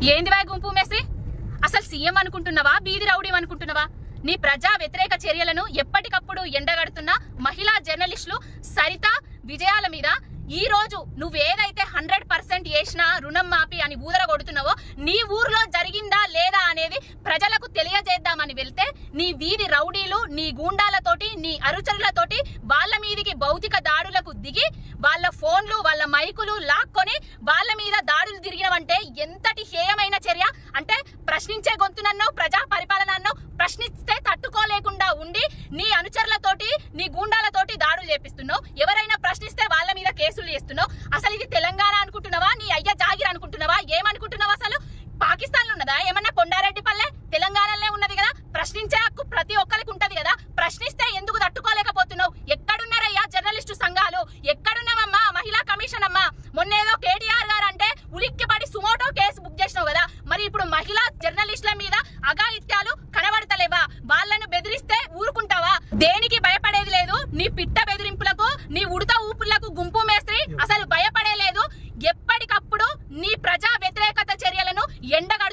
ఏందివా గుంపు మేస్త్రి? అసలు సీఎం అనుకుంటున్నావా, బీది రౌడీ అనుకుంటున్నావా? నీ ప్రజా వ్యతిరేక చర్యలను ఎప్పటికప్పుడు ఎండగడుతున్న మహిళా జర్నలిస్టులు సరిత విజయాల మీద ఈ రోజు నువ్వేదైతే 100% చేసినా రుణం మాపి అని ఊదర కొడుతున్నావో నీ ఊర్లో జరిగిందా లేదా అనేది ప్రజలకు తెలియజేద్దామని వెళ్తే నీ వీధి రౌడీలు నీ గూండాలతోటి నీ అనుచరులతోటి వాళ్ళ మీదికి భౌతిక దాడులకు దిగి వాళ్ళ ఫోన్లు వాళ్ళ మైకులు లాక్కొని వాళ్ళ మీద దాడులు తిరిగినవంటే ఎంతటి హేయమైన చర్య! అంటే ప్రశ్నించే గొంతునన్నో ప్రజా పరిపాలన అన్నో ప్రశ్నిస్తే తట్టుకోలేకుండా ఉండి నీ అనుచరులతోటి నీ గూండాలతోటి దాడులు చేపిస్తున్నావు. ఎవరైనా ప్రశ్నిస్తే వాళ్ళ మీద కేసులు చేస్తున్నావు. అసలు ఇది తెలంగాణ అనుకుంటున్నావా, నీ అయ్య జాగిర్ అనుకుంటున్నావా, ఏమనుకుంటున్నావా? అసలు పాకిస్తాన్ లో ఉన్నదా ఏమన్నా? కొండారెడ్డి పల్లె తెలంగాణలో ఉన్నది కదా. ప్రశ్నించే హక్కు ప్రతి ఒక్కరికి ఉంటది కదా. ప్రశ్నిస్తే ఎందుకు తట్టుకోలేకపోతున్నావు? ఎక్కడున్నారయ్యా జర్నలిస్టు సంఘాలు? ఎక్కడున్నావమ్మా మహిళా కమిషన్ అమ్మా? మొన్నేదో కేటీఆర్ గారు అంటే ఉలిక్కిపడి సుమోటో కేసు బుక్ చేసినావు కదా. మరి ఇప్పుడు మహిళా జర్నలిస్టుల మీద అఘాయిత్యాలు కనబడతలేవా? వాళ్ళను బెదిరిస్తే ఊరుకుంటావా? దేనికి భయపడేది లేదు. నీ పిట్ట బెదిరింపులకు, నీ ఉడత ఊపులకు గుంపు మేస్త్రి అసలు భయపడేలేదు. ఎప్పటికప్పుడు నీ ప్రజా వ్యతిరేకత చర్యలను ఎండగ